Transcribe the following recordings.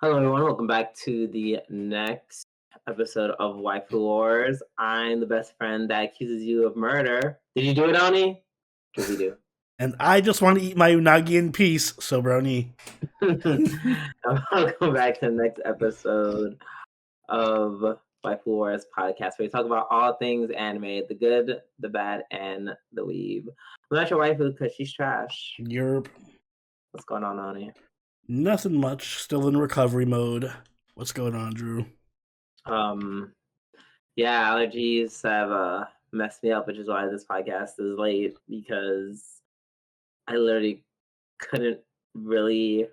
Hello, everyone. Welcome back to the next episode of Waifu Wars. I'm the best friend that accuses you of murder. Did you do it, Oni? Did we do? And I just want to eat my unagi in peace, so brony. Welcome back to the next episode of Waifu Wars podcast, where we talk about all things anime, the good, the bad, and the weeb. I'm not your waifu because she's trash. Europe. What's going on, Oni? Nothing much. Still in recovery mode. What's going on, Drew? Yeah, allergies have messed me up, which is why this podcast is late, because I literally couldn't really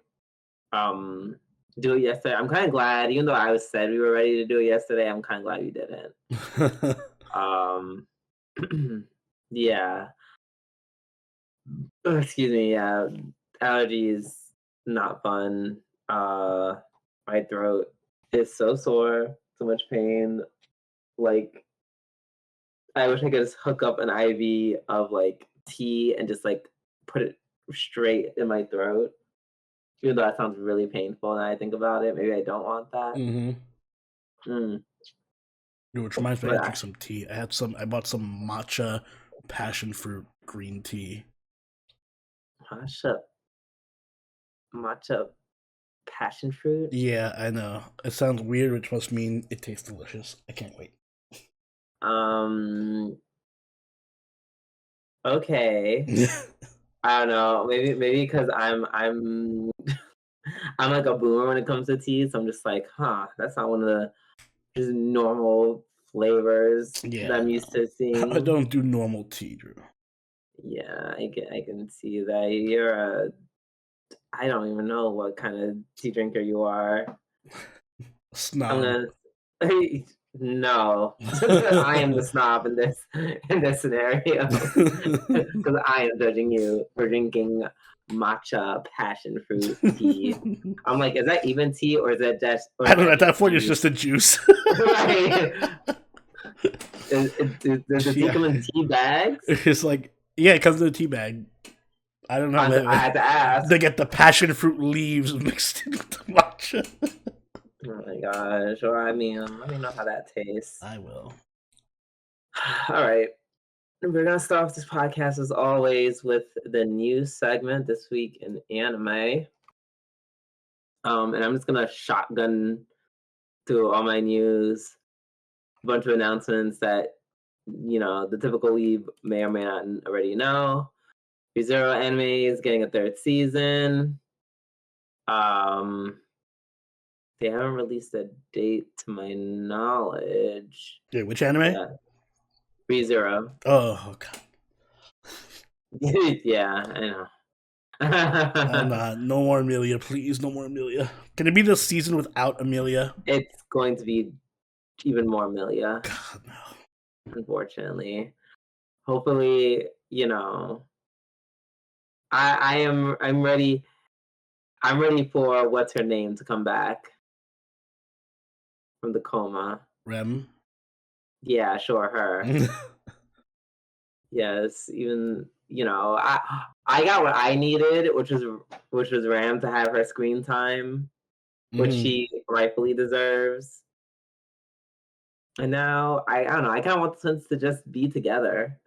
do it yesterday. I'm kind of glad, even though I said we were ready to do it yesterday, I'm kind of glad we didn't. Yeah. Excuse me. Yeah, allergies not fun. My throat is so sore, so much pain. Like, I wish I could just hook up an IV of like tea and just like put it straight in my throat. Even though that sounds really painful now I think about it. Maybe I don't want that. Which reminds me, I drink some tea. I bought some matcha passion fruit green tea. Matcha passion fruit? Yeah, I know. It sounds weird, which must mean it tastes delicious. I can't wait. Okay. I don't know. Maybe because I'm I'm like a boomer when it comes to tea, so I'm just like, that's not one of the just normal flavors that I'm used to seeing. I don't do normal tea, Drew. Yeah, I can see that you're I don't even know what kind of tea drinker you are. Snob. No, I am the snob in this scenario because I am judging you for drinking matcha passion fruit tea. I'm like, is that even tea or is that just? I don't know. At that point, it's just a juice. Right. Does the tea come in tea bags? It's like, yeah, it comes in a tea bag. I don't know. I had to ask. They get the passion fruit leaves mixed in with the matcha. Oh my gosh. Well, I mean, let me know how that tastes. I will. All right. We're going to start off this podcast, as always, with the news segment this week in anime. And I'm just going to shotgun through all my news, a bunch of announcements that, the typical weeb may or may not already know. ReZero anime is getting a third season. They haven't released a date to my knowledge. Yeah, which anime? Yeah. ReZero. Oh, God. Yeah, I know. No more Amelia, please. No more Amelia. Can it be this season without Amelia? It's going to be even more Amelia. God, no. Unfortunately. Hopefully, I'm ready. I'm ready for what's her name to come back from the coma. Rem? Yeah, sure, her. Yes, even I got what I needed, which was Ram to have her screen time, which she rightfully deserves. And now I don't know. I kind of want the twins to just be together.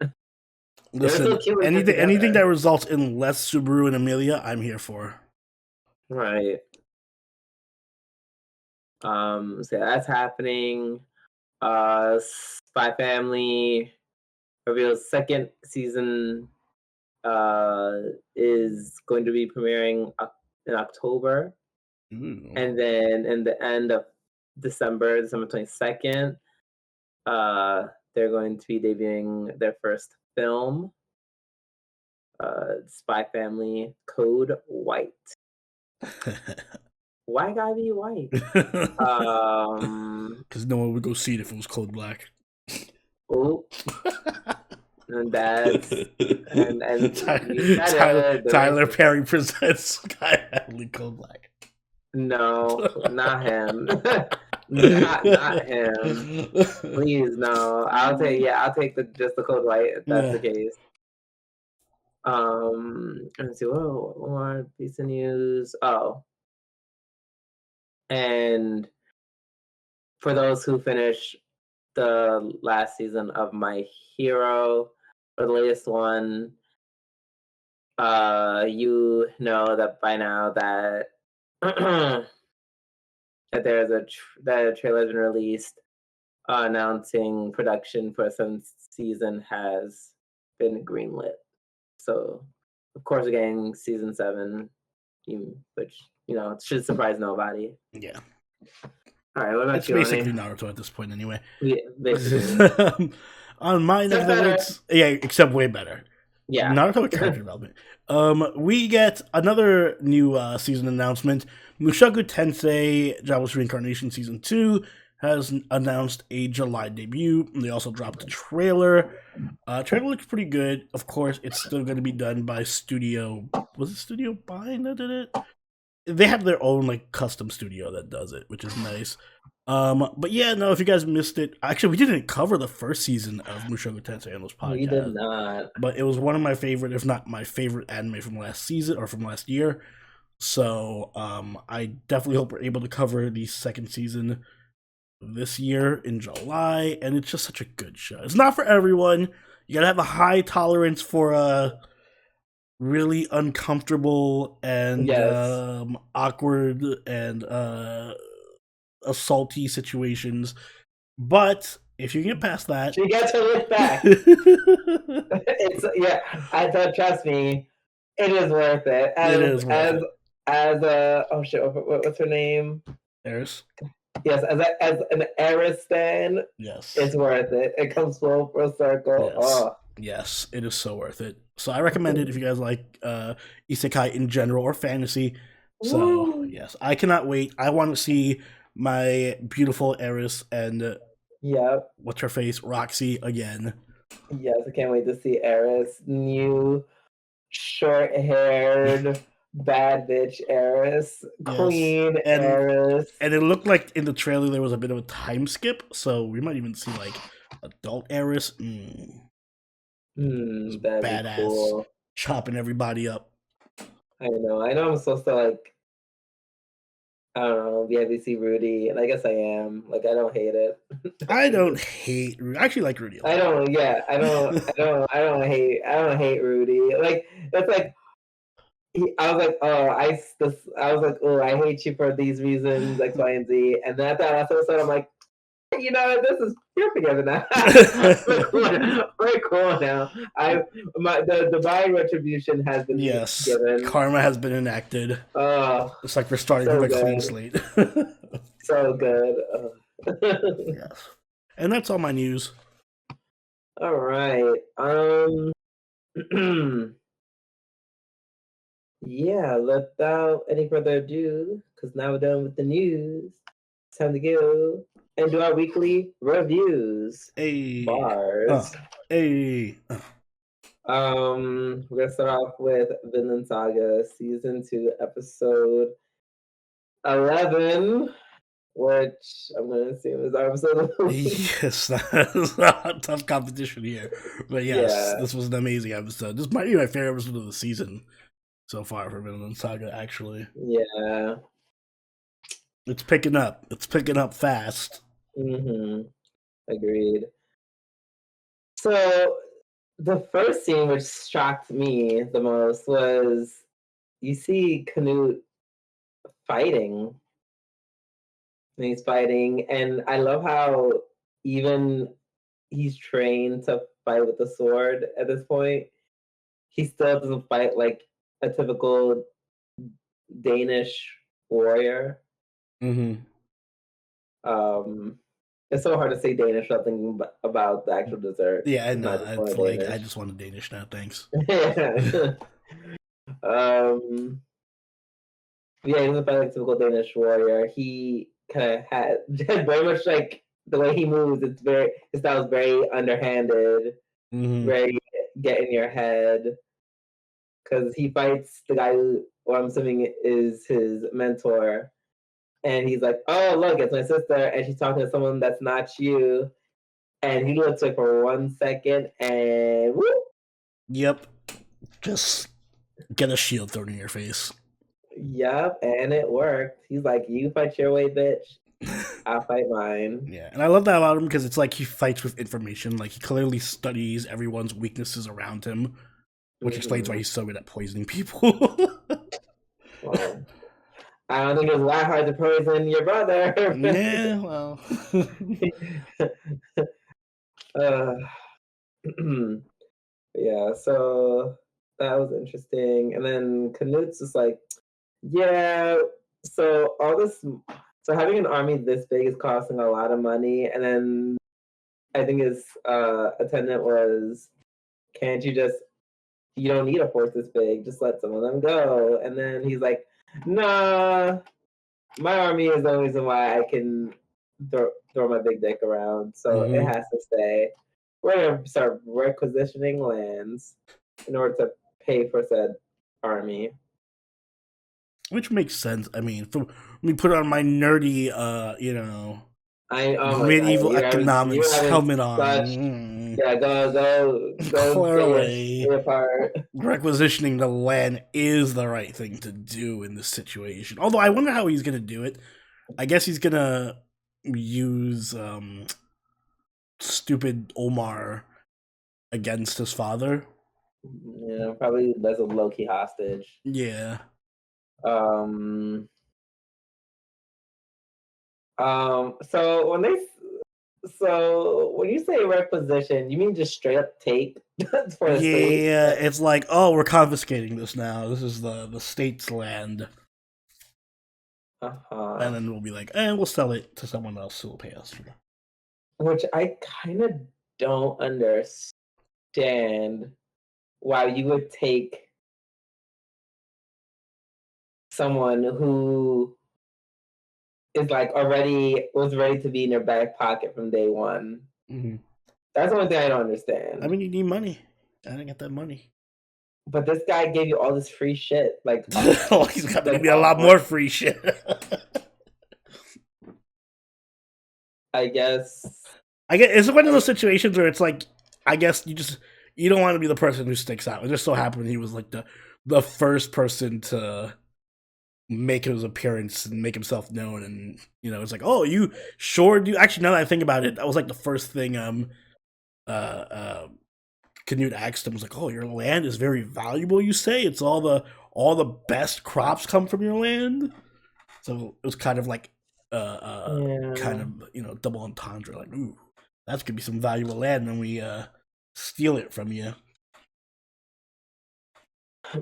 Listen, anything that results in less Subaru and Amelia, I'm here for. Right. So that's happening. Spy Family reveals second season is going to be premiering in October. And then in the end of December 22nd, they're going to be debuting their first film, Spy Family Code White. Why gotta be white? Because no one would go see it if it was Code Black. Oh. And that's and Tyler Perry presents Sky Hadley Code Black. No, not him. not him. Please, no. I'll take just the Code White if that's the case. Let's see. What more piece of news? Oh, And for those who finish the last season of My Hero, or the latest one, you know that by now that that there's that a trailer has been released announcing production for some season has been greenlit. So, of course, we're getting season 7, which should surprise nobody. Yeah. All right, what about it's you? It's basically Naruto at this point, anyway. Yeah, basically. On my neck of the woods, yeah, except way better. Yeah, Naruto character development. We get another new season announcement. Mushoku Tensei Jobless Reincarnation Season 2 has announced a July debut. They also dropped a trailer. Trailer looks pretty good. Of course, it's still going to be done by Studio. Was it Studio Bind that did it? They have their own like custom studio that does it, which is nice. But yeah, no, if you guys missed it, actually, we didn't cover the first season of Mushoku Tensei on this podcast. We did not. But it was one of my favorite, if not my favorite anime from last season or from last year. So I definitely hope we're able to cover the second season this year in July. And it's just such a good show. It's not for everyone. You gotta have a high tolerance for really uncomfortable and awkward and assaulty situations. But if you get past that, you get to look back. I thought, trust me, it is worth it. Oh shit, what's her name? Eris. Yes, as an Eris stan, yes, it's worth it. It comes full circle. Yes. Oh. Yes, it is so worth it. So I recommend it if you guys like isekai in general or fantasy. So yes, I cannot wait. I want to see my beautiful Eris and what's her face, Roxy again. Yes, I can't wait to see Eris, new short-haired bad bitch Eris, queen Eris. And it looked like in the trailer there was a bit of a time skip, so we might even see like adult Eris. Badass, cool. Chopping everybody up. I know. I'm supposed to like, I don't know, BIBC Rudy, and I guess I am. Like, I don't hate it. I don't hate Rudy. I actually like Rudy. I don't hate Rudy. Like, that's like, I was like, I hate you for these reasons, X, Y, and Z. And then after that episode, I'm like, you're together now. We're cool now. The divine retribution has been given. Karma has been enacted. It's like we're starting with a clean slate. So good. Yes. And that's all my news. All right. Yeah, without any further ado, because now we're done with the news, it's time to go and do our weekly reviews. Bars. We're gonna start off with Vinland Saga Season 2, Episode 11, which I'm gonna assume is our episode of the week. Yes, that's a tough competition here. But yes, this was an amazing episode. This might be my favorite episode of the season so far for Vinland Saga, actually. Yeah. It's picking up. It's picking up fast. Agreed. So the first scene which shocked me the most was you see Canute fighting. And he's fighting, and I love how even he's trained to fight with the sword at this point. He still doesn't fight like a typical Danish warrior. It's so hard to say Danish without thinking about the actual dessert. Yeah, I know. I just want a Danish now. Thanks. Yeah, he doesn't fight like a typical Danish warrior. He kind of had very much like the way he moves. His style is very underhanded, very get in your head. Because he fights the guy who I'm assuming is his mentor. And he's like, oh, look, it's my sister. And she's talking to someone that's not you. And he looks like for 1 second and whoop. Yep. Just get a shield thrown in your face. Yep, and it worked. He's like, you fight your way, bitch. I'll fight mine. Yeah, and I love that about him because it's like he fights with information. Like he clearly studies everyone's weaknesses around him, which explains why he's so good at poisoning people. Well, I don't think it's that hard to poison your brother. Yeah, well. Yeah, so that was interesting. And then Knut's just like, yeah, so having an army this big is costing a lot of money. And then I think his attendant was, you don't need a force this big, just let some of them go. And then he's like, nah, my army is the only reason why I can throw my big dick around, so it has to stay. We're going to start requisitioning lands in order to pay for said army. Which makes sense. I mean, let me put on my nerdy, medieval economics helmet on. Yeah, go Clearly, requisitioning the land is the right thing to do in this situation. Although I wonder how he's going to do it. I guess he's going to use stupid Olmar against his father. Yeah, probably as a low-key hostage. Yeah. So when you say requisition, you mean just straight up take for the state? Yeah, it's like, oh, we're confiscating this now. This is the state's land. And then we'll be like, we'll sell it to someone else who will pay us for it. Which I kind of don't understand why you would take someone who is like was ready to be in your back pocket from day one. Mm-hmm. That's the only thing I don't understand. I mean, you need money. I didn't get that money. But this guy gave you all this free shit. Like, he's got to give me a lot more free shit. I guess it's one of those situations where it's like, I guess you don't want to be the person who sticks out. It just so happened he was like the first person to make his appearance and make himself known, and it's like, oh, you sure do. Actually, now that I think about it, that was like the first thing Canute asked him, was like, oh, your land is very valuable, you say? It's all the best crops come from your land? So it was kind of like kind of double entendre, like, ooh, that's gonna be some valuable land, and then we steal it from you.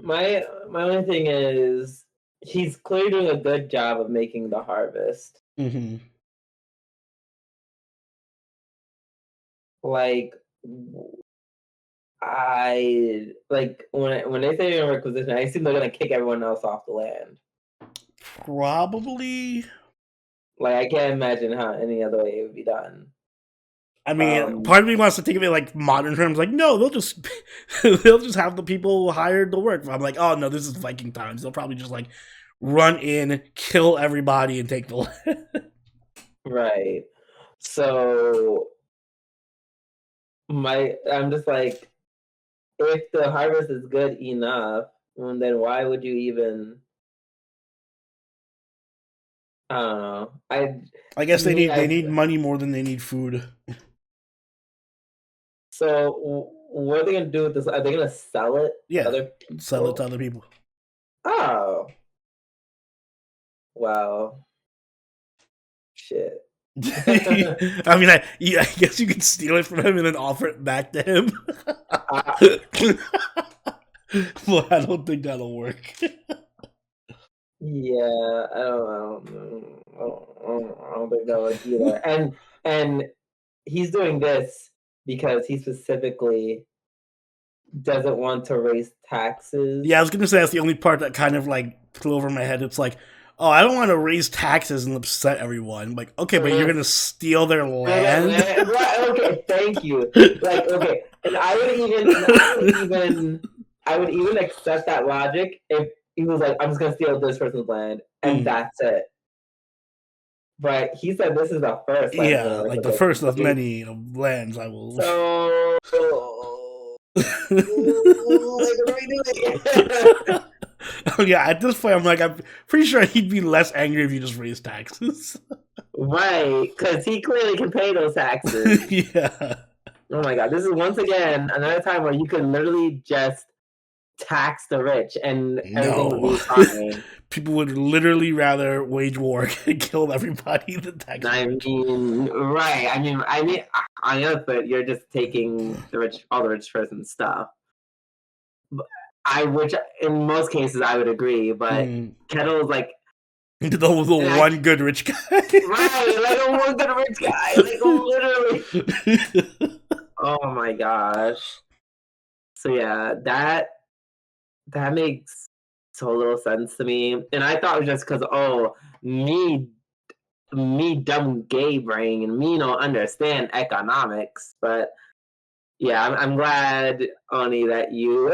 My only thing is, he's clearly doing a good job of making the harvest. Mm-hmm. Like, when they say in requisition, I assume they're gonna kick everyone else off the land. Probably. Like, I can't imagine how any other way it would be done. I mean, part of me wants to think of it like modern terms, like, no, they'll just have the people hired to work. I'm like, oh no, this is Viking times. They'll probably just like run in, kill everybody, and take the land. Right. So I'm just like, if the harvest is good enough, then why would you even? I don't know. I guess they need money more than they need food. So what are they gonna do with this? Are they gonna sell it? Yeah, sell it to other people. Oh, wow. Shit. I mean, I guess you could steal it from him and then offer it back to him. Well, I don't think that'll work. Yeah, I don't think that would either. And he's doing this because he specifically doesn't want to raise taxes. Yeah, I was gonna say that's the only part that kind of like flew over my head. It's like, oh, I don't want to raise taxes and upset everyone. Like, okay, but you're gonna steal their land. Right, okay, thank you. Like, okay, and I would even accept that logic if he was like, I'm just gonna steal this person's land, and that's it. But he said this is the first. Yeah, like the first of many lands I will. So, like, what are we doing? Oh yeah, at this point, I'm pretty sure he'd be less angry if you just raised taxes. Right, because he clearly can pay those taxes. Yeah. Oh my god, this is once again another time where you could literally just tax the rich and everything would be No. fine. People would literally rather wage war and kill everybody than tax I the rich. mean, right. On the other foot, you're just taking all the rich person's stuff. Which in most cases I would agree, but Kettle's like the one good rich guy. Right, like a one good rich guy, like literally. Oh my gosh. So yeah, that makes so little sense to me, and I thought it was just because me dumb gay brain and me don't understand economics, but yeah, I'm glad, Oni, that you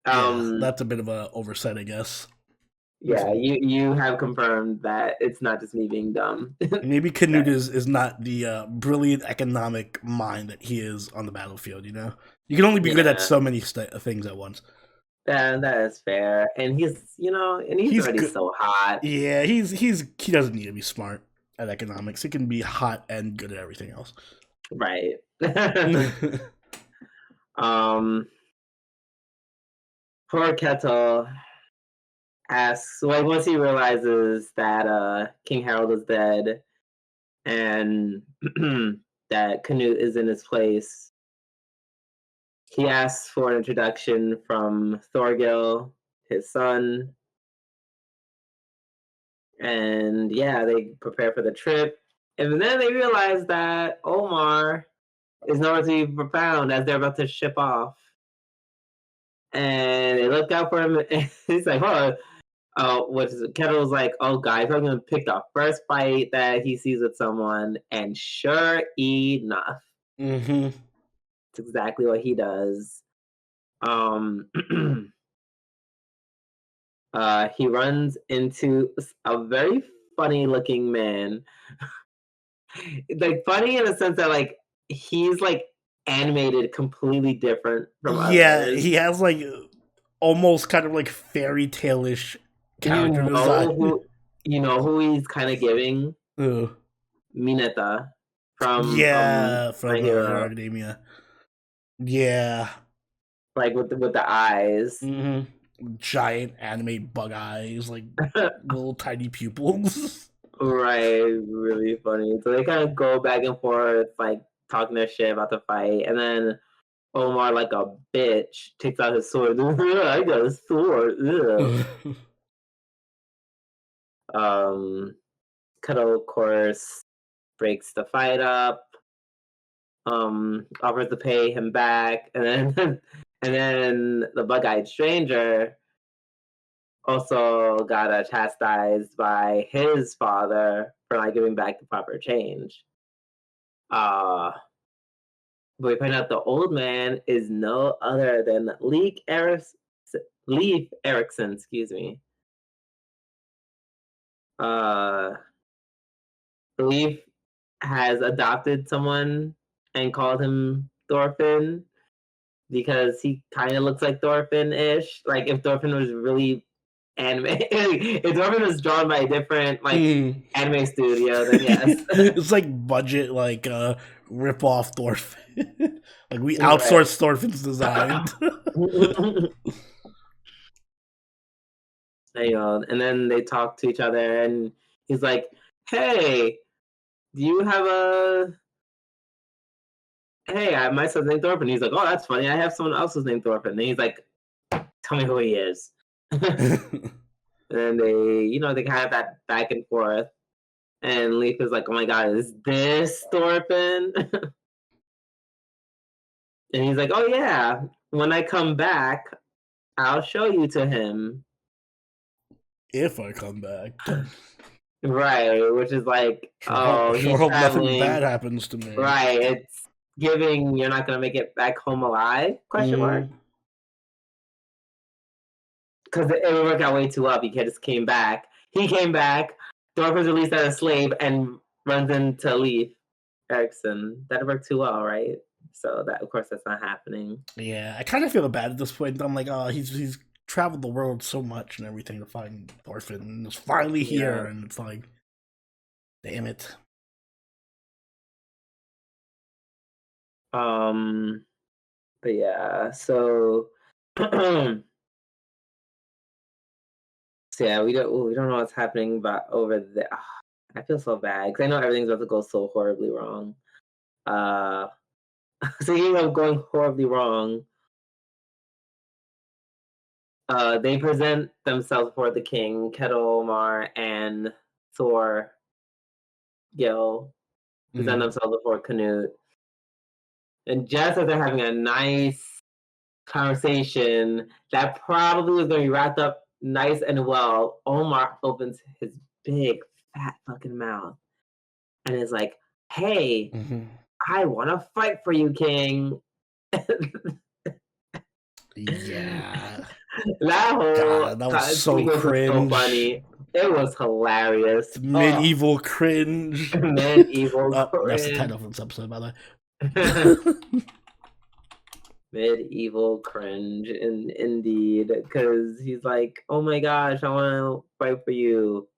Yeah, that's a bit of a oversight, I guess. Yeah, you have confirmed that it's not just me being dumb. Maybe Canute is not the brilliant economic mind that he is on the battlefield, you know? You can only be good at so many things at once. Yeah, that is fair. And he's already good. So hot. Yeah, he doesn't need to be smart at economics. He can be hot and good at everything else. Right. Poor Kettle asks, like, once he realizes that King Harold is dead and that Canute is in his place, he asks for an introduction from Thorgil, his son. And yeah, they prepare for the trip. And then they realize that Olmar is nowhere to be found as they're about to ship off. And they look out for him, and he's like, Kettle's like, oh, guys, I'm going to pick the first fight that he sees with someone. And sure enough, it's exactly what he does. He runs into a very funny looking man. Like, funny in the sense that, like, he's like animated completely different from others. Yeah, he has like almost kind of like fairy tale-ish character design. You know who he's kind of giving? Mineta from My Hero Academia. Yeah, like with the eyes, giant anime bug eyes, like little tiny pupils. Right, really funny. So they kind of go back and forth, like talking their shit about the fight, and then Olmar, like a bitch, takes out his sword. I got a sword. Cuddle, of course, breaks the fight up. Offers to pay him back, and then the bug-eyed stranger also got chastised by his father for not giving back the proper change. But we find out the old man is no other than Leif Erikson, excuse me. Leif has adopted someone and called him Thorfinn because he kind of looks like Thorfinn-ish. Like if Thorfinn was really anime, if Thorfinn was drawn by a different anime studio, then yes. It's like budget, like rip off Thorfinn. Like we outsourced Thorfinn's design. And then they talk to each other, and he's like, "Hey, do you have my son's named Thorfinn." He's like, "Oh, that's funny. I have someone else's named Thorfinn." And he's like, "Tell me who he is." And they kind of have that back and forth. And Leif is like, "Oh my god, is this Thorfinn?" And he's like, "Oh yeah, when I come back, I'll show you to him." If I come back. Right, which is like, sure hope nothing bad happens to me. Right, it's giving you're not gonna make it back home alive? Question mark. Because it would work out way too well. He just came back. He came back. Thorfinn was released as a slave and runs into Leif Erikson. That'd work too well, right? So that, of course, that's not happening. Yeah, I kind of feel bad at this point. I'm like, oh, he's traveled the world so much and everything to find Thorfinn, and it's finally here, and it's like, damn it. But yeah, so so yeah, we don't know what's happening, but over there, I feel so bad because I know everything's about to go so horribly wrong. Speaking of going horribly wrong, they present themselves before the king, Kettle, Olmar, and Thor Gil present themselves before Canute. And just as they're having a nice conversation that probably was going to be wrapped up nice and well, Olmar opens his big, fat fucking mouth and is like, hey, I want to fight for you, king. Yeah. That was so cringe. Was so funny. It was hilarious. Medieval cringe. Medieval cringe. That's the title of this episode, by the way. Medieval cringe, indeed, because he's like, oh my gosh, I want to fight for you.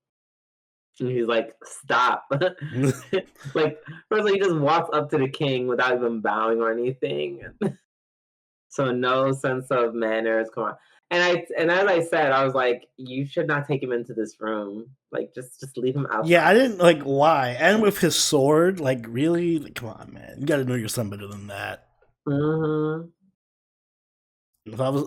And he's like, stop. Like, first he just walks up to the king without even bowing or anything. So no sense of manners. Come on. And as I said, I was like, you should not take him into this room. Like, just leave him outside. Yeah, I didn't like why. And with his sword, like, really? Like, come on, man. You gotta know your son better than that. If I was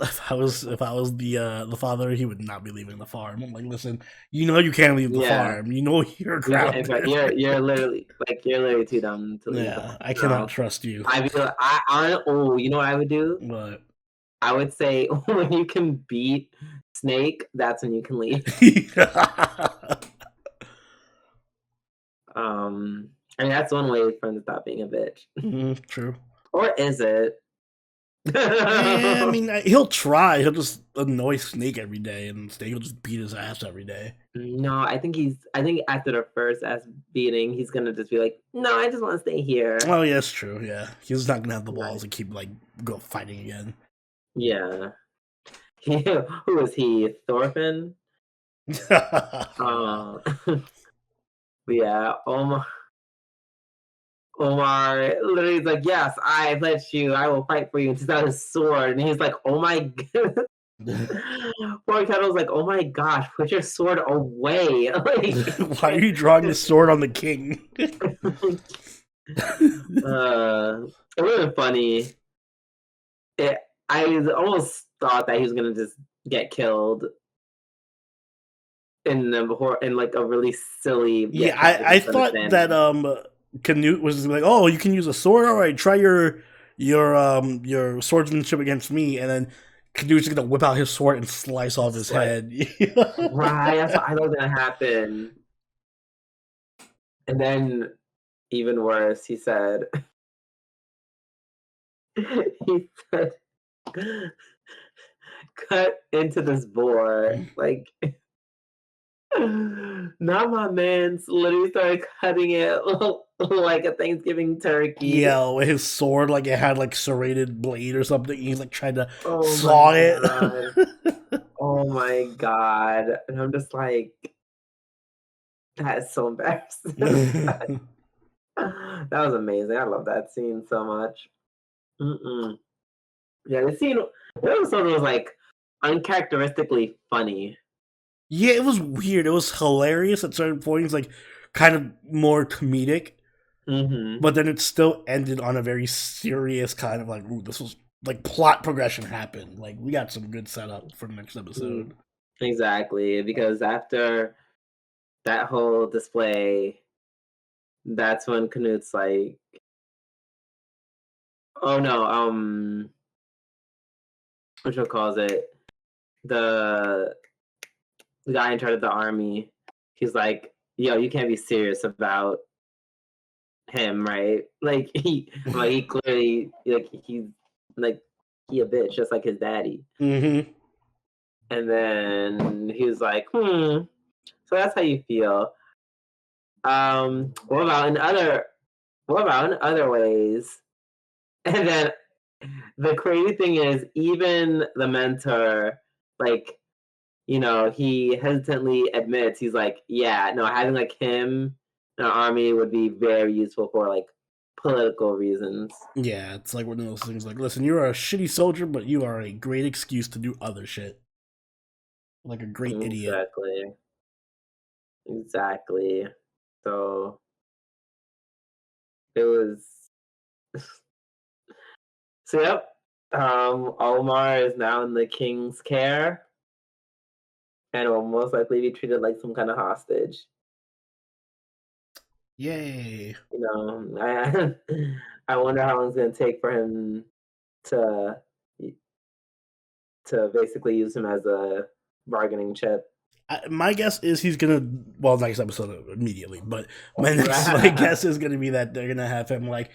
the father, he would not be leaving the farm. I'm like, listen, you know you can't leave the farm. You know you're grounded. You're literally too dumb to leave. Yeah, I cannot trust you. You know what I would do? What? I would say when you can beat Snake, that's when you can leave. I mean, that's one way for him to stop being a bitch. True. Or is it? Yeah, I mean, he'll try. He'll just annoy Snake every day, and Snake will just beat his ass every day. No, I think after the first ass beating, he's gonna just be like, no, I just want to stay here. Oh, yeah, that's true. Yeah, he's not gonna have the balls to keep go fighting again. Yeah. Who is he? Thorfinn? Yeah, Olmar literally is like, yes, I let you. I will fight for you. And takes out his sword, and he's like, oh my god. Poor Kettle's like, oh my gosh, put your sword away. Like, why are you drawing the sword on the king? It would have been funny. I almost thought that he was gonna just get killed in like a really silly. Yeah, I thought that Canute was like, oh, you can use a sword. All right, try your swordsmanship against me, and then Canute's gonna whip out his sword and slice off his head. Right, that's what I thought was gonna happen. And then, even worse, he said, cut into this boar. Like, not my man's literally started cutting it like a Thanksgiving turkey. Yeah, with his sword, like it had like serrated blade or something. He's like trying to saw it. Oh my god. And I'm just like, that is so embarrassing. That was amazing. I love that scene so much. Yeah, the episode was like uncharacteristically funny. Yeah, it was weird. It was hilarious at certain points, like kind of more comedic. But then it still ended on a very serious kind of like, ooh, this was like plot progression happened. Like we got some good setup for the next episode. Exactly, because after that whole display, that's when Canute's like, oh no, what you calls it? The guy in charge of the army, he's like, yo, you can't be serious about him, right? Like he clearly he's he a bitch just like his daddy. And then he was like, so that's how you feel. What about in other ways? And then the crazy thing is, even the mentor like, he hesitantly admits, he's like, yeah, no, having like him in an army would be very useful for like political reasons. Yeah, it's like one of those things like, listen, you're a shitty soldier, but you are a great excuse to do other shit. Like a great idiot. Exactly. So it was. So yep. Olmar is now in the king's care and will most likely be treated like some kind of hostage. Yay. I wonder how long it's gonna take for him to basically use him as a bargaining chip. My guess is he's gonna, well, next episode immediately, but my guess is gonna be that they're gonna have him like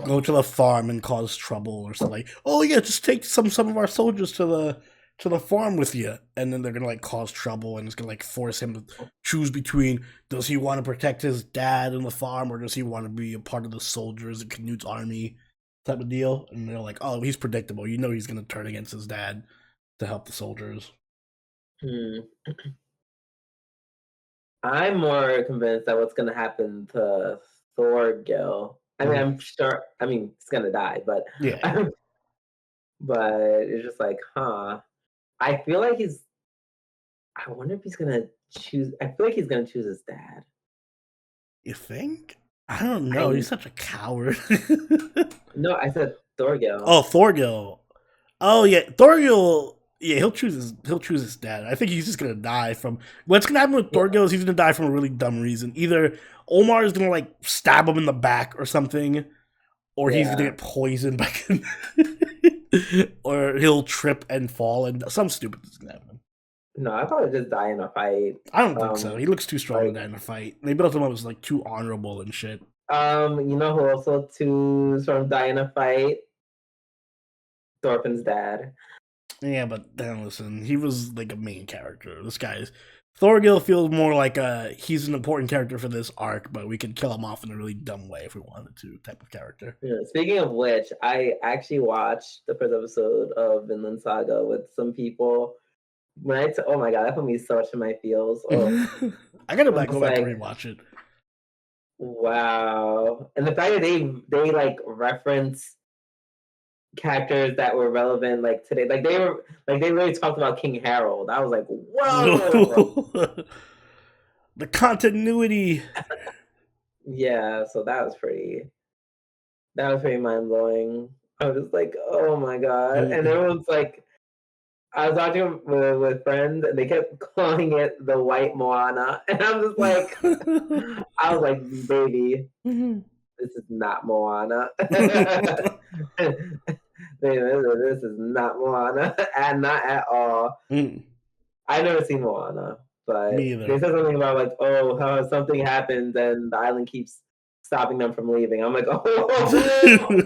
go to the farm and cause trouble or something. Like, oh yeah, just take some of our soldiers to the farm with you, and then they're gonna like cause trouble, and it's gonna like force him to choose between, does he want to protect his dad in the farm, or does he want to be a part of the soldiers in Canute's army type of deal? And they're like, oh, he's predictable. He's gonna turn against his dad to help the soldiers. I'm more convinced that what's gonna happen to Thorgil. I mean, I'm sure. I mean, he's gonna die, but yeah. But it's just like, huh? I feel like I wonder if he's gonna choose. I feel like he's gonna choose his dad. You think? I don't know. He's such a coward. No, I said Thorgil. Oh, Thorgil. Oh yeah, Thorgil. Yeah, he'll choose his dad. I think he's just gonna die from what's gonna happen with Thorgil is he's gonna die from a really dumb reason. Either Olmar is gonna like stab him in the back or something, or he's gonna get poisoned by or he'll trip and fall and some stupid is gonna happen. No, I probably just die in a fight. I don't think so. He looks too strong to die in a fight. They built him up as like too honorable and shit. You know who also choose from die in a fight? Thorfinn's dad. Yeah, but then listen, he was like a main character. This guy's Thorgil feels more like he's an important character for this arc, but we could kill him off in a really dumb way if we wanted to, type of character. Yeah, speaking of which, I actually watched the first episode of Vinland Saga with some people. Oh my god, that put me so much in my feels. Oh. I gotta go back and rewatch it. Wow. And the fact that they like reference characters that were relevant like today, like they really talked about King Harold. I was like, whoa. The continuity. Yeah, so that was pretty mind blowing. I was just like, oh my god. And everyone's like, I was watching with friends, and they kept calling it the White Moana, and I'm just like, I was like, baby, this is not Moana. This is not Moana, and not at all. I've never seen Moana, but they said something about like, oh, how something happens and the island keeps stopping them from leaving. I'm like, oh,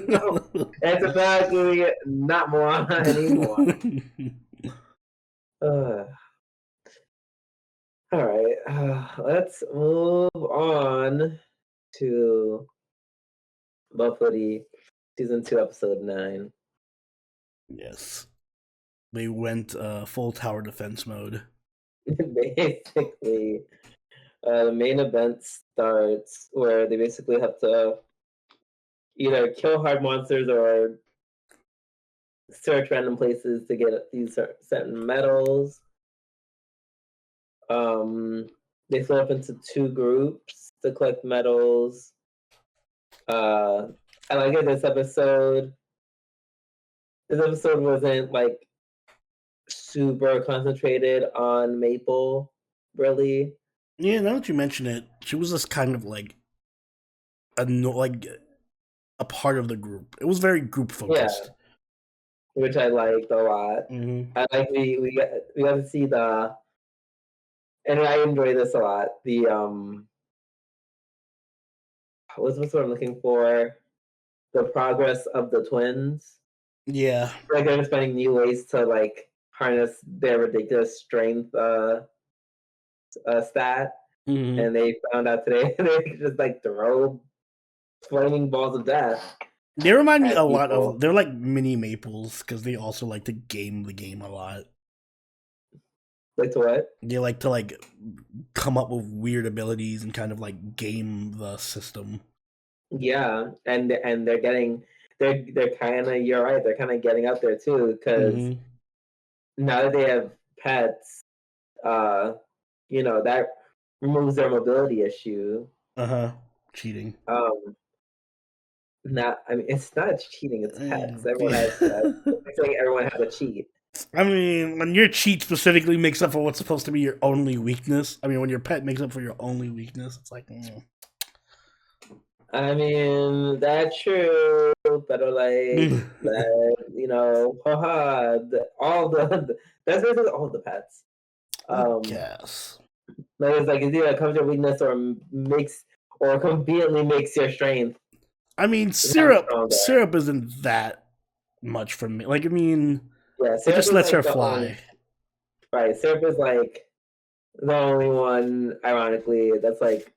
no. It's apparently not Moana anymore. All right, let's move on to Bofuri season 2, episode 9. Yes, they went full tower defense mode. Basically, the main event starts where they basically have to either kill hard monsters or search random places to get these certain medals. They split up into 2 groups to collect medals. I like it. This episode wasn't like super concentrated on Maple, really. Yeah, now that you mention it, she was just kind of like a part of the group. It was very group focused. Yeah. Which I liked a lot. I like we got to see and I enjoy this a lot. The what's what I'm looking for? The progress of the twins. Yeah, like they're just finding new ways to like harness their ridiculous strength stat, and they found out today they could just like throw flaming balls of death. They remind me a lot of, they're like mini Maples because they also like to game the game a lot. Like to what? They like to like come up with weird abilities and kind of like game the system. Yeah, and they're getting they're kind of, you're right, they're kind of getting up there too, because now that they have pets, that removes their mobility issue. Cheating. Not, I mean, it's not cheating, it's pets. Everyone Yeah. has pets. It's like everyone has a cheat. I mean, when your cheat specifically makes up for what's supposed to be your only weakness, I mean, when your pet makes up for your only weakness, it's like, I mean, that's true, but like, haha, that's basically all the pets. Yes. Like, it's like, it's either comes your weakness or conveniently makes your strength. I mean, syrup isn't that much for me. Like, I mean, it just lets her fly. Right, syrup is like the only one, ironically, that's like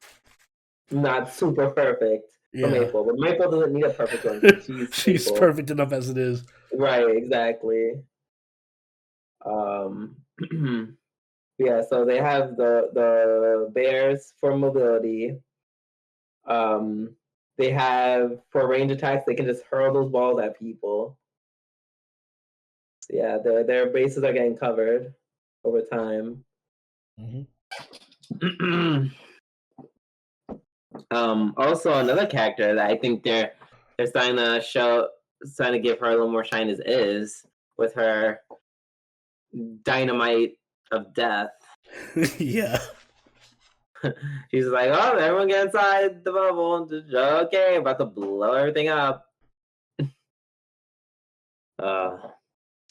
not super perfect for Maple. But Maple doesn't need a perfect one. She's perfect enough as it is. Right, exactly. Yeah, so they have the bears for mobility. They have, for range attacks, they can just hurl those balls at people. So yeah, their bases are getting covered over time. Also, another character that I think they're starting to give her a little more shine is with her dynamite of death. Yeah. She's like, oh, everyone get inside the bubble. Okay, about to blow everything up. And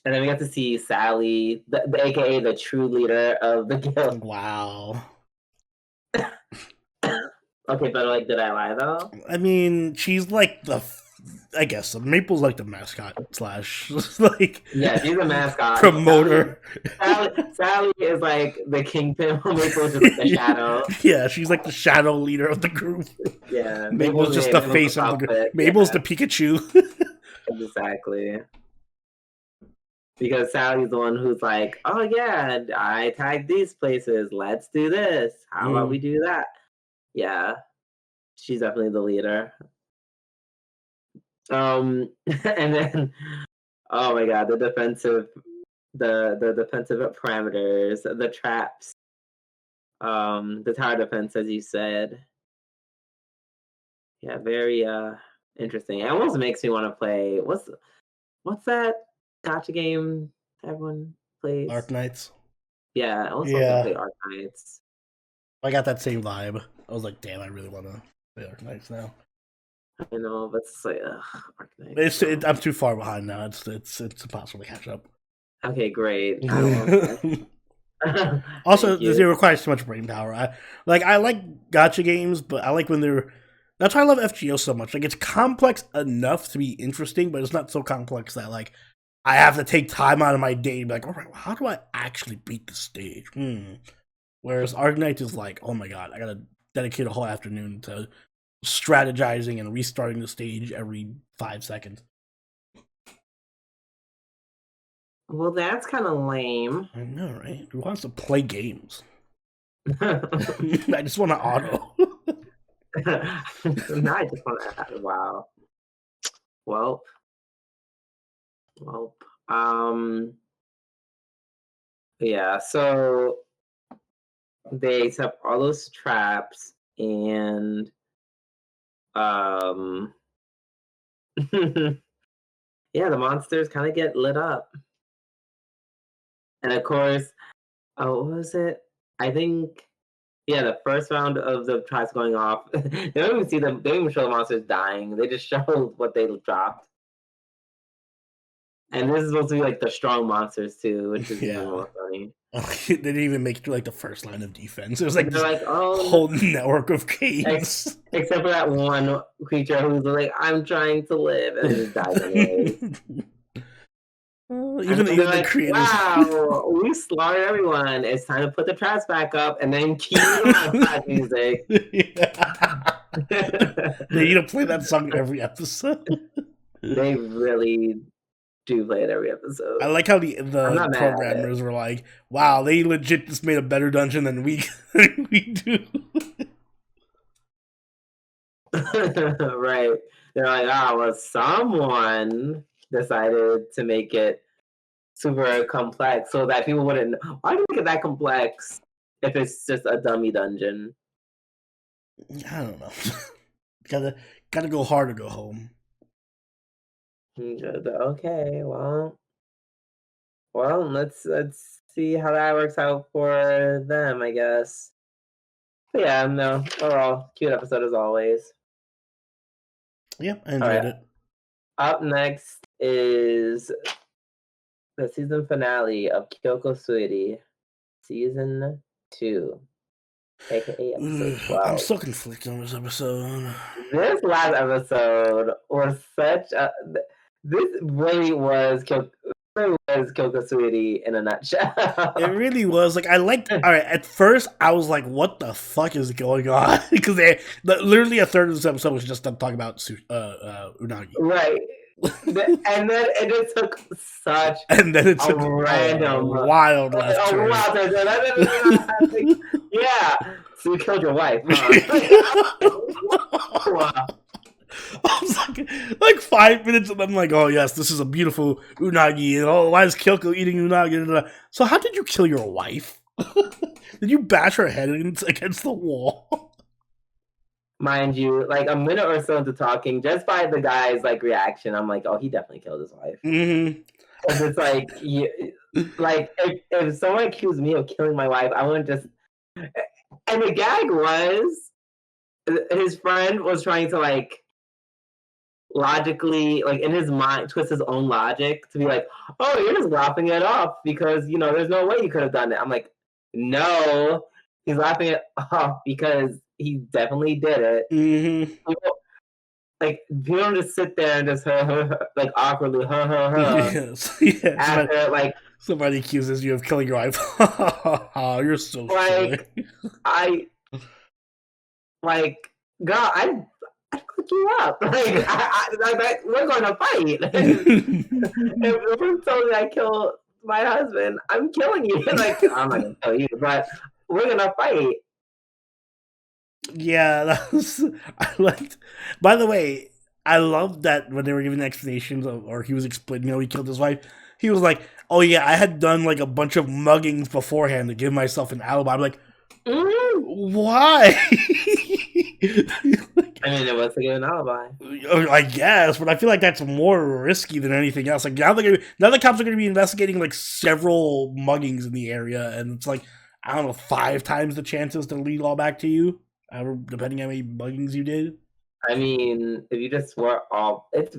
then we got to see Sally, the aka the true leader of the guild. Wow. Okay, but like, did I lie though? I mean, she's like I guess Maple's like the mascot / like, yeah, she's a mascot promoter. Sally is like the kingpin. Maple's just the shadow. Yeah, she's like the shadow leader of the group. Yeah, Maple's just the face of the group. Maple's the Pikachu. Exactly. Because Sally's the one who's like, oh yeah, I tagged these places. Let's do this. How about we do that? Yeah, she's definitely the leader. And then, oh my god, the defensive parameters, the traps, the tower defense, as you said. Yeah, very interesting. It almost makes me want to play. What's that gacha game everyone plays? Arknights. Yeah, I also want to play Arknights. I got that same vibe. I was like, damn, I really want to play Arknights now. I know, but it's like, Arknights. I'm too far behind now. It's impossible to catch up. Okay, great. Also, it requires too much brain power. I like gacha games, but I like when they're. That's why I love FGO so much. Like, it's complex enough to be interesting, but it's not so complex that like I have to take time out of my day to be like, all right, how do I actually beat the stage? Whereas Arknight is like, oh my god, I gotta dedicate a whole afternoon to strategizing and restarting the stage every 5 seconds. Well, that's kind of lame. I know, right? Who wants to play games? I just want to auto. No, I just want to. Wow. Well. Yeah. So they set up all those traps, and yeah, the monsters kind of get lit up. And of course, what was it? I think, yeah, the first round of the traps going off, they don't even see them. They don't even show the monsters dying. They just show what they dropped. And this is supposed to be like the strong monsters too, which is even more funny. They didn't even make it to like the first line of defense. It was like this oh, whole network of caves. Except for that one creature who's like, I'm trying to live, and just dies anyway. Even the creators. Wow, we slaughtered everyone. It's time to put the traps back up and then cue the music. They need to play that song every episode. They really do play it every episode. I like how the programmers were like, "Wow, they legit just made a better dungeon than we do." Right? They're like, well, someone decided to make it super complex so that people wouldn't. Why do you make it that complex if it's just a dummy dungeon? I don't know. gotta go hard to go home. Okay, well, let's see how that works out for them, I guess. But yeah, no, overall, cute episode as always. Yep, I enjoyed it. Up next is the season finale of Kyokou Suiri, season 2, aka episode 12. I'm so conflicted on this episode. This last episode was such a. This really was Kyokou Suiri in a nutshell. It really was. Like, I liked. All right, at first I was like, "What the fuck is going on?" Because literally a third of this episode was just them talking about unagi. Right. And then it just took such a random wild left turn. Yeah, so you killed your wife, huh? Wow. I was like 5 minutes and I'm like, oh yes, this is a beautiful unagi, and oh, why is Kyoko eating unagi? So how did you kill your wife? Did you bash her head against the wall? Mind you, like a minute or so into talking, just by the guy's like reaction, I'm like, oh, he definitely killed his wife. Mm-hmm. It's like, if someone accused me of killing my wife, I wouldn't just. And the gag was, his friend was trying to like logically, like in his mind, twist his own logic to be like, oh, you're just laughing it off because there's no way you could have done it. I'm like, no, he's laughing it off because he definitely did it. Mm-hmm. Like, you don't just sit there and just like awkwardly Yes. After somebody accuses you of killing your wife. You're so like silly. God, I fuck you up. Like, we're going to fight. If the person told me I killed my husband, I'm killing you. Like, I'm not gonna kill you, but we're gonna fight. Yeah, that was. I liked. By the way, I loved that when they were giving explanations or he was explaining, he killed his wife. He was like, "Oh yeah, I had done like a bunch of muggings beforehand to give myself an alibi." I'm like, why? I mean, it was to get an alibi. I guess, but I feel like that's more risky than anything else. Like now the cops are going to be investigating like several muggings in the area, and it's like, I don't know, 5 times the chances to lead all back to you, depending on how many muggings you did. I mean, if you just were all, it's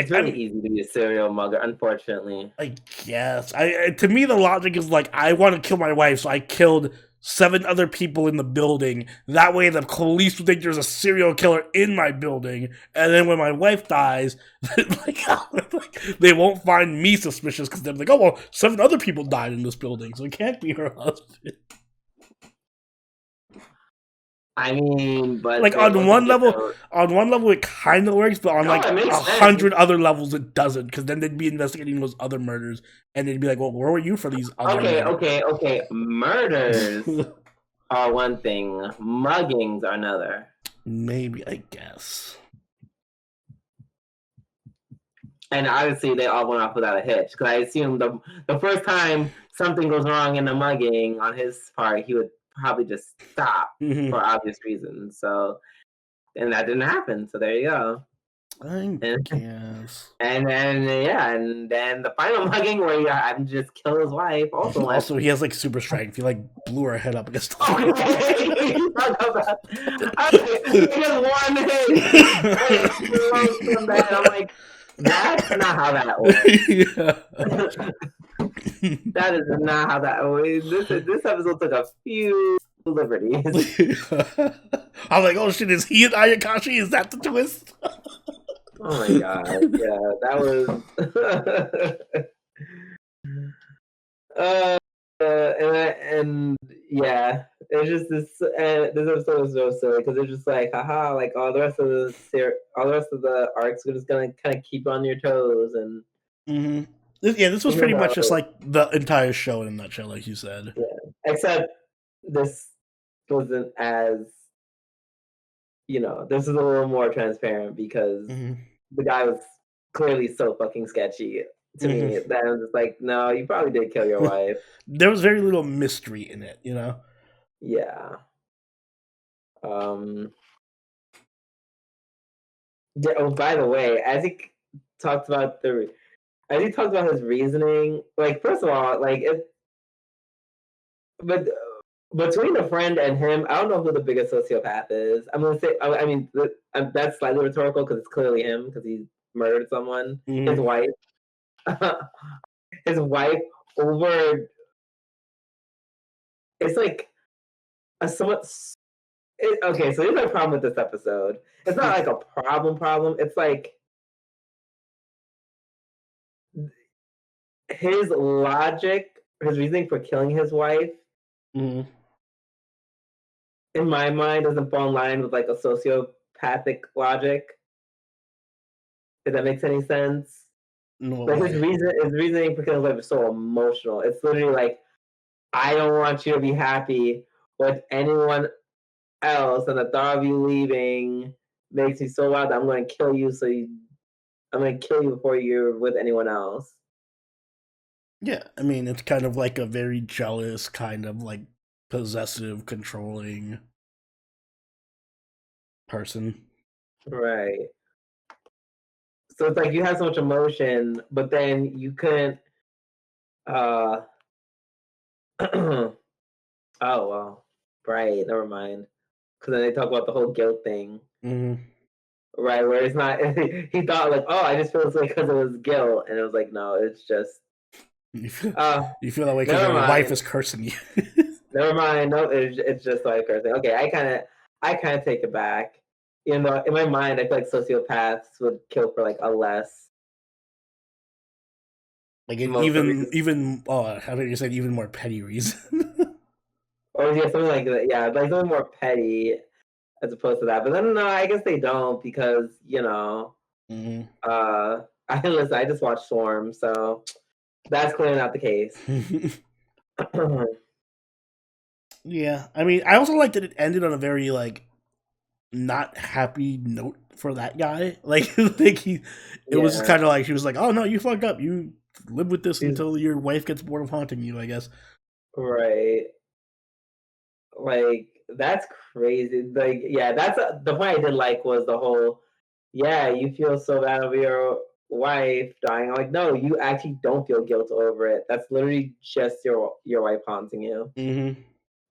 really easy to be a serial mugger, unfortunately. I guess. To me, the logic is like, I want to kill my wife, so I killed 7 other people in the building. That way the police would think there's a serial killer in my building, and then when my wife dies, they won't find me suspicious because they're like, oh, well, 7 other people died in this building, so it can't be her husband. I mean, but like on one level it kind of works, but on 100 other levels it doesn't, because then they'd be investigating those other murders, and they'd be like, "Well, where were you for these other?" Okay. Murders are one thing, muggings are another. Maybe, I guess. And obviously, they all went off without a hitch, because I assume the first time something goes wrong in a mugging on his part, he would probably just stop for obvious reasons. So, and that didn't happen. So there you go. I guess. And then the final mugging where you have to just kill his wife. Also, he has like super strength. He like blew her head up against the wall. I'm like, that's not how that works. That is not how that works. This episode took a few liberties. I'm like, oh shit, is he an Ayakashi? Is that the twist? Oh my god, yeah, that was and yeah, It's just this episode was so silly because it's just like, haha, like all the rest of the arcs are just gonna kind of keep on your toes, and this was even pretty much just though, like the entire show in a nutshell, like you said. yeah, except this wasn't as, this is a little more transparent because the guy was clearly so fucking sketchy to me that I'm just like, no, you probably did kill your wife. There was very little mystery in it, Yeah. Yeah. Oh, by the way, talked about as he talked about his reasoning, like, first of all, like, but between a friend and him, I don't know who the biggest sociopath is. I'm gonna say, I mean, that's slightly rhetorical because it's clearly him because he murdered someone, his wife, his wife over. It's like a somewhat. Okay, so here's my problem with this episode. It's not like a problem. It's like his logic, his reasoning for killing his wife, in my mind, doesn't fall in line with like a sociopathic logic. If that makes any sense. No Like way. his reasoning for killing his wife is so emotional. It's literally like, I don't want you to be happy with anyone else, and the thought of you leaving makes me so wild that I'm going to kill you. I'm going to kill you before you're with anyone else. Yeah, I mean, it's kind of like a very jealous, kind of like possessive, controlling person. Right. So it's like you have so much emotion, but then you couldn't. Oh well, right. Never mind. Because then they talk about the whole guilt thing, right? Where it's not. He thought like, oh, I just feel this way because it was guilt, and it was like, no, it's just. You feel that way because Never your mind. wife is cursing you. Never mind. No, it's just like cursing. Okay, I kind of take it back. Even though in my mind, I feel like sociopaths would kill for like a less. Like an even how did you say even more petty reason? Or yeah, something like that. Yeah, like something more petty as opposed to that. But then no, I guess they don't because I just watched Swarm, so that's clearly not the case. Yeah, I mean, I also like that it ended on a very like not happy note for that guy. Like, it was just kind of like she was like, "Oh no, you fucked up. You live with this until your wife gets bored of haunting you." I guess. Right. Like that's crazy. Like yeah, that's the point I did like was the whole. Yeah, you feel so bad over your wife dying. I'm like, no, you actually don't feel guilt over it. That's literally just your wife haunting you.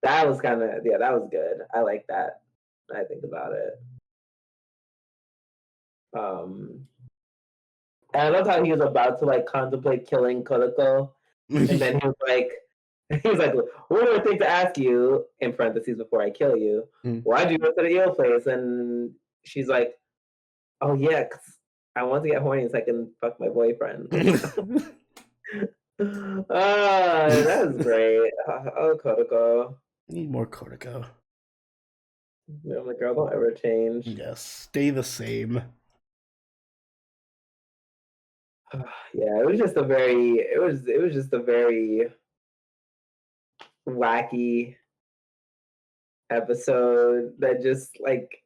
That was that was good. I like that. I think about it. And I love how he was about to like contemplate killing Kodako, and then he was like, "What do I think to ask you?" In parentheses, before I kill you, why'd you go to the eel place? And she's like, "Oh yeah, 'cause I want to get horny so I can fuck my boyfriend." That was great. Oh, Kodako. Need more Kodako. I'm like, girl, don't ever change. Yes, stay the same. Yeah, it was just a very wacky episode that just like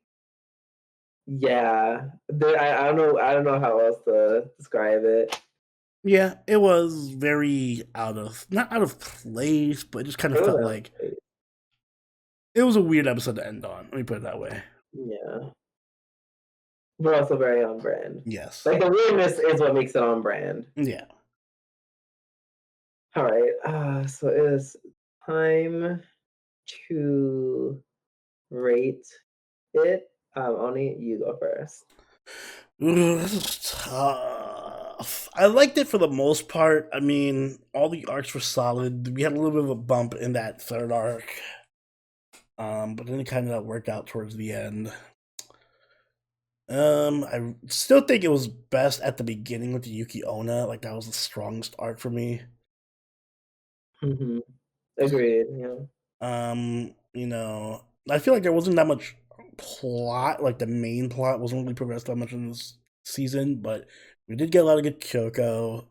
I don't know how else to describe it. Yeah, it was very not out of place, but it just kind of felt like it was a weird episode to end on. Let me put it that way. Yeah. But also very on brand. Yes. Like the weirdness is what makes it on brand. Yeah. All right. So it is time to rate it. Oni, you go first. Ooh, this is tough. I liked it for the most part. I mean, all the arcs were solid. We had a little bit of a bump in that third arc. But then it kind of worked out towards the end. I still think it was best at the beginning with the Yuki Onna. Like that was the strongest arc for me. Agreed. Yeah. I feel like there wasn't that much plot. Like the main plot wasn't really progressed that much in this season, but we did get a lot of good Kyoko.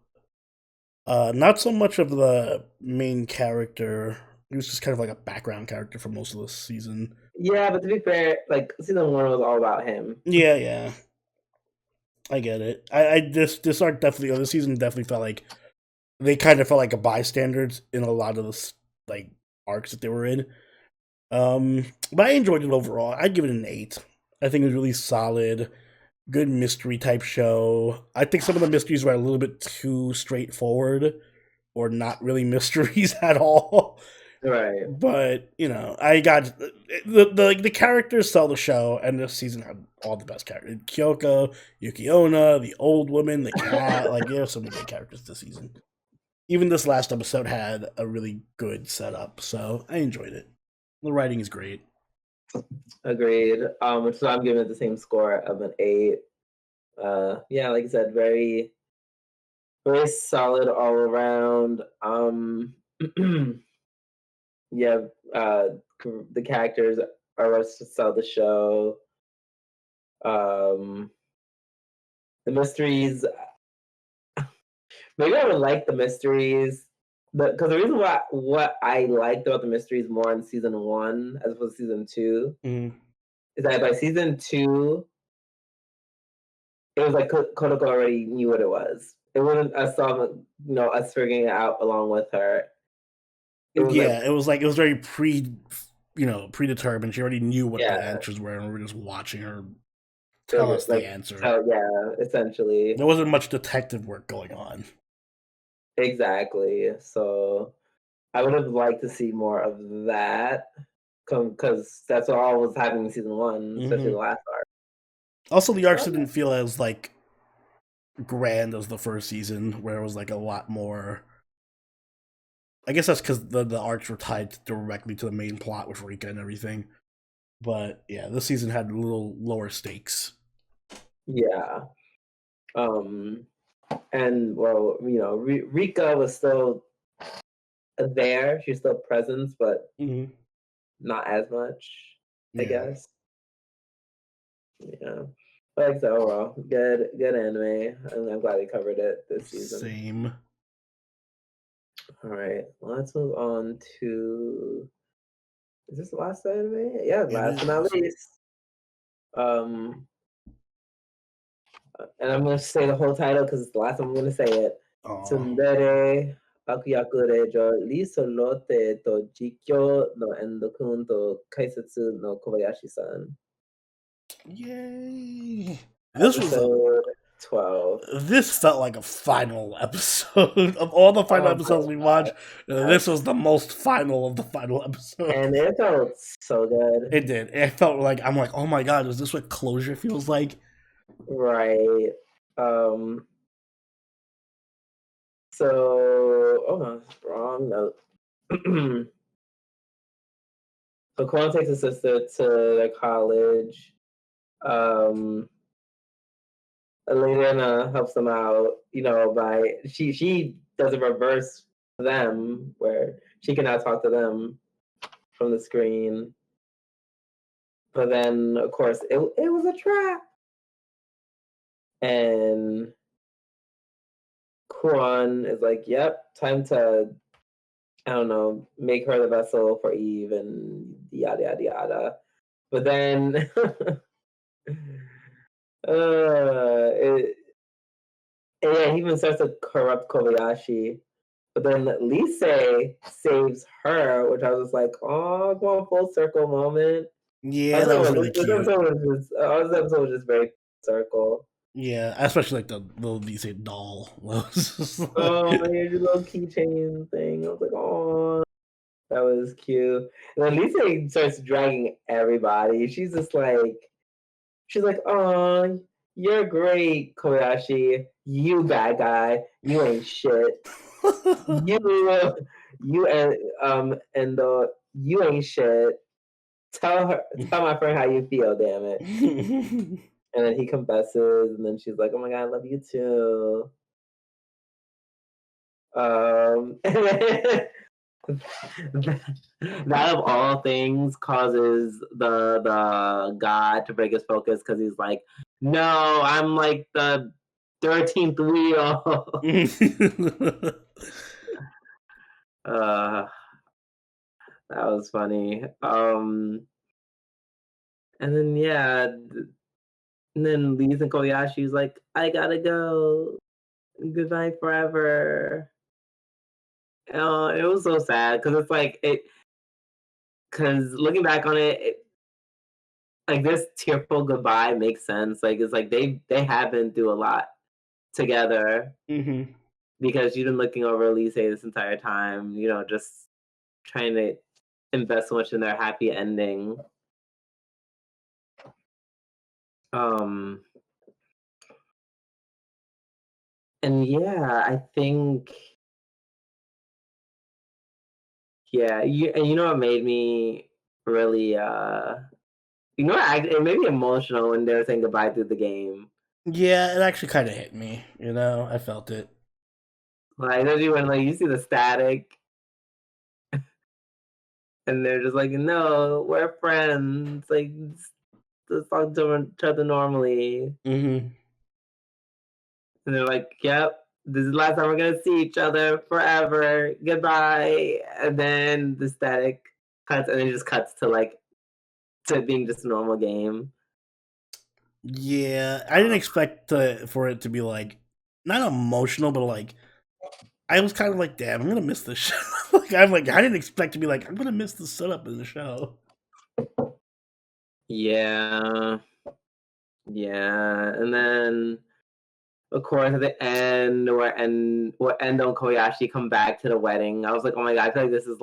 Not so much of the main character. He was just kind of like a background character for most of the season. Yeah, but to be fair, like season 1 was all about him. Yeah. I get it. This arc definitely, or this season definitely felt like they kind of felt like a bystanders in a lot of the like arcs that they were in. But I enjoyed it overall. I'd give it an 8. I think it was really solid, good mystery type show. I think some of the mysteries were a little bit too straightforward, or not really mysteries at all. Right. But I got the characters sell the show, and this season had all the best characters: Kyoko, Yukiona, the old woman, the cat. Like there are so many good characters this season. Even this last episode had a really good setup, so I enjoyed it. The writing is great. Agreed. So I'm giving it the same score of an 8. Yeah, like I said, very, very solid all around. Yeah, the characters are what sell the show. The mysteries, maybe I would like the mysteries, because the reason why what I liked about the mysteries more in season 1 as opposed to season 2 is that by season 2 it was like Kodako already knew what it was. It wasn't us us figuring it out along with her. It was very predetermined. She already knew what the Yeah. answers were, and we were just watching her tell us the answer. Essentially. There wasn't much detective work going on. Exactly. So I would have liked to see more of that, because that's all was happening in season 1, especially the last arc. Also, the arcs didn't feel as like grand as the first season, where it was like a lot more. I guess that's because the arcs were tied directly to the main plot with Rika and everything. But yeah, this season had a little lower stakes. Yeah. And well, Rika was still there. She's still present, but not as much, I guess. Yeah. But like overall, good anime. I'm glad we covered it this season. Same. All right, let's move on to. Is this the last anime? Yeah, last but not least. And I'm gonna say the whole title because it's the last time I'm gonna say it. Tsundere Akuyakurejo Lisolote to Jikyo no Endokun to Kaisetsu no Kobayashi-san. Yay! This was 12. This felt like a final episode of all the final episodes we watched. This was the most final of the final episode, and it felt so good. It did. It felt like I'm like, oh my god, is this what closure feels like? Right. So, wrong note. So Kwan takes his sister to the college. Elena helps them out, by she does a reverse for them where she can now talk to them from the screen. But then, of course, it was a trap. And Kwan is like, yep, time to, I don't know, make her the vessel for Eve and yada, yada, yada. But then he even starts to corrupt Kobayashi. But then Lise saves her, which I was just like, oh, go on, full circle moment. Yeah, that was really cute. This episode was just very circle. Yeah, especially like the little Lise doll. Your little keychain thing. I was like, oh, that was cute. And then Lise starts dragging everybody. She's like, oh, you're great, Kobayashi. You bad guy. You ain't shit. you ain't shit. Tell my friend how you feel, damn it. And then he confesses, and then she's like, oh my god, I love you too. That of all things causes the god to break his focus because he's like, no, I'm like the 13th wheel. uh, that was funny. And then yeah, and then Lisa Kobayashi's like, I gotta go. Goodbye forever. It was so sad because it's like it. Because looking back on it, like this tearful goodbye makes sense. Like it's like they have been through a lot together Mm-hmm. because you've been looking over Elise this entire time. You know, just trying to invest so much in their happy ending. Um, and yeah, I think you know what made me really you know what, it made me emotional when they were saying goodbye through the game. Yeah, it actually kind of hit me. I felt it. Like especially when like you see the static and they're just like, no, we're friends. Like let's talk to each other normally. Mm-hmm. And they're like, yep, this is the last time we're gonna see each other forever. Goodbye. And then the static cuts and then it just cuts to like to being just a normal game. Yeah, I didn't expect for it to be like not emotional, but like I was kind of like, damn, I'm gonna miss this show. I didn't expect to be like, I'm gonna miss the setup in the show. Yeah. Yeah. And then of course at the end where Endo and Koyashi come back to the wedding. I was like, oh my god, I feel like this is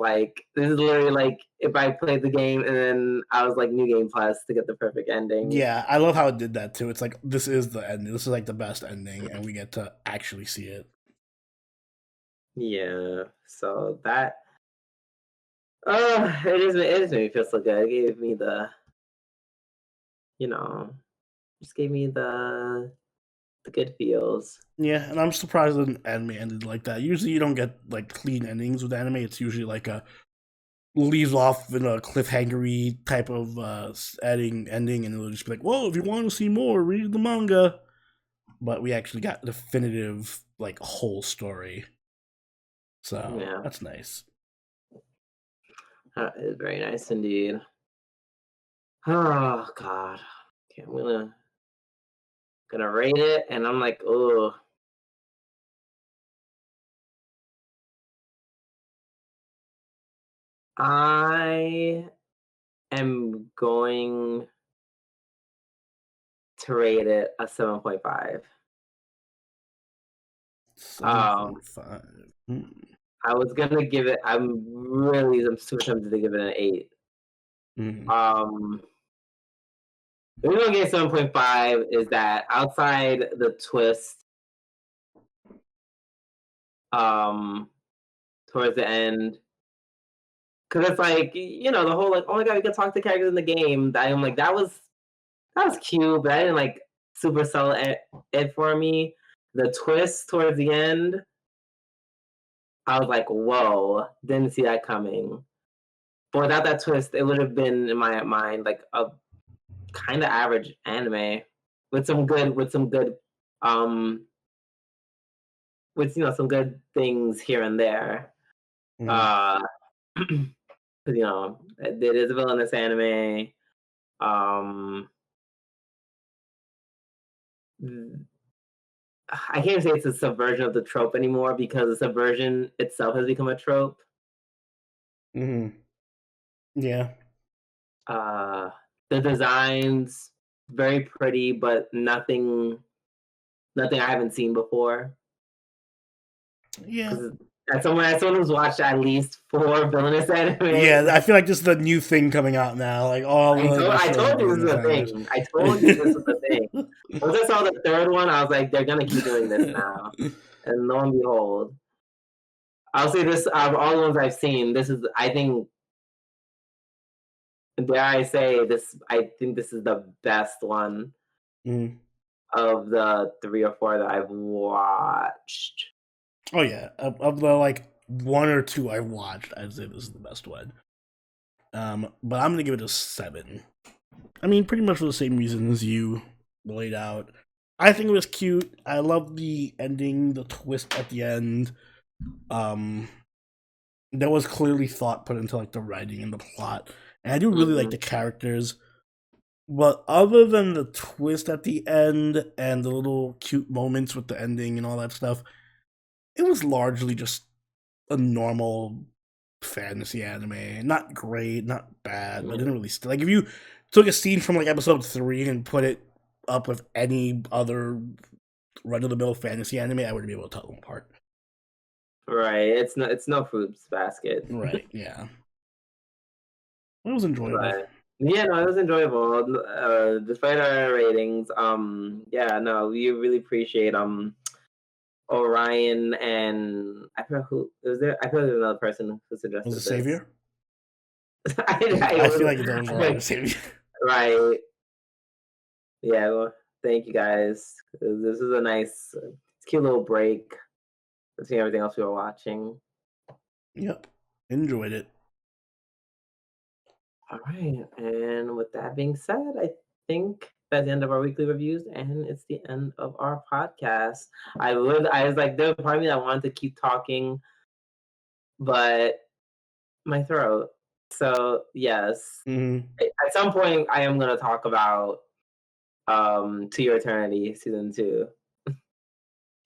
literally like if I played the game and then I was like New Game Plus to get the perfect ending. Yeah, I love how it did that too. It's like this is the ending. This is like the best ending, and we get to actually see it. Yeah. So that it just made me feel so good. It gave me the you know just gave me the good feels. Yeah, and I'm surprised that an anime ended like that. Usually, you don't get like clean endings with anime. It's usually like a leaves off in a cliffhangery type of ending, and it'll just be like, "Well, if you want to see more, read the manga." But we actually got definitive like whole story, so Yeah. that's nice. It's very nice indeed. Oh god. Okay, I'm gonna rate it and I'm like, oh, I am going to rate it a 7.5. Um, 7.5. I was gonna give it. I'm super tempted to give it an 8. Mm-hmm. The reason I gave 7.5 is that outside the twist, um, towards the end, because it's like the whole like, oh my god, we can talk to characters in the game. I'm like, that was cute, but I didn't like super sell it for me. The twist towards the end, I was like, whoa, didn't see that coming. But without that twist, it would have been in my mind like a kind of average anime with some good um some good things here and there. Mm-hmm. Uh, 'cause, it is a villainous anime. Um, I can't say it's a subversion of the trope anymore because the subversion itself has become a trope. Mm-hmm. Yeah. Uh, the designs very pretty, but nothing I haven't seen before. Yeah. Because as someone who's watched at least 4 villainous Yeah, anime, I feel like this is the new thing coming out now. Like all the I shows told you this doing is this a animes. thing. I told you this was a thing. Once I saw the third one, I was like, they're gonna keep doing this now. And lo and behold, I'll say this: out of all the ones I've seen, this is, I think, dare I say, this? I think this is the best one Mm. of the 3 or 4 that I've watched. Oh yeah, of the like one or two I've watched, I'd say this is the best one. But I'm gonna give it a 7. I mean, pretty much for the same reasons you laid out. I think it was cute. I love the ending, the twist at the end. There was clearly thought put into like the writing and the plot, and I do really like the characters. But other than the twist at the end and the little cute moments with the ending and all that stuff, it was largely just a normal fantasy anime. Not great, not bad, but didn't really like if you took a scene from like episode 3 and put it up with any other run of the mill fantasy anime, I wouldn't be able to tell them apart. Right. It's no fruits basket. Right, yeah. It was enjoyable. But, yeah, no, it was enjoyable. Despite our ratings, yeah, no, we really appreciate Orion and I forgot who was there. I feel like there was another person who suggested Was it this. Savior? I feel like it was Orion Savior. Right. Yeah, well, thank you guys. This is a nice, cute little break between everything else we were watching. Yep. Enjoyed it. All right. And with that being said, I think that's the end of our weekly reviews and it's the end of our podcast. I was like, there was part of me that wanted to keep talking, but my throat. So yes. At some point I am gonna talk about To Your Eternity season 2.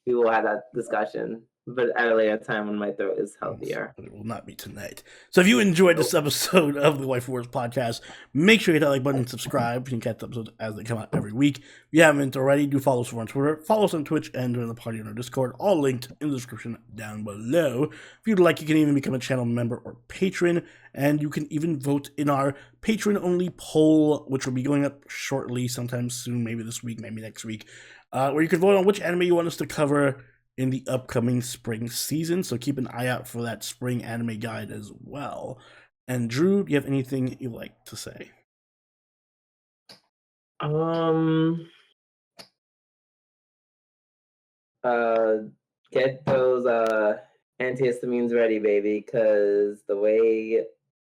We will have that discussion, but at a later time when my throat is healthier. But it will not be tonight. So if you enjoyed this episode of the Waifu Wars podcast, make sure you hit that like button and subscribe. You can catch the episodes as they come out every week. If you haven't already, do follow us on Twitter, follow us on Twitch, and join the party on our Discord, all linked in the description down below. If you'd like, you can even become a channel member or patron, and you can even vote in our patron-only poll, which will be going up shortly, sometime soon, maybe this week, maybe next week, where you can vote on which anime you want us to cover in the upcoming spring season. So keep an eye out for that spring anime guide as well. And Drew, do you have anything you'd like to say? Get those antihistamines ready, baby, because the way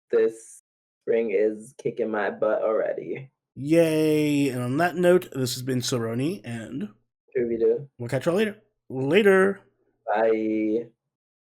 this spring is kicking my butt already. Yay! And on that note, this has been Soroni, and Scooby-Doo. we'll catch y'all later. Later! Bye.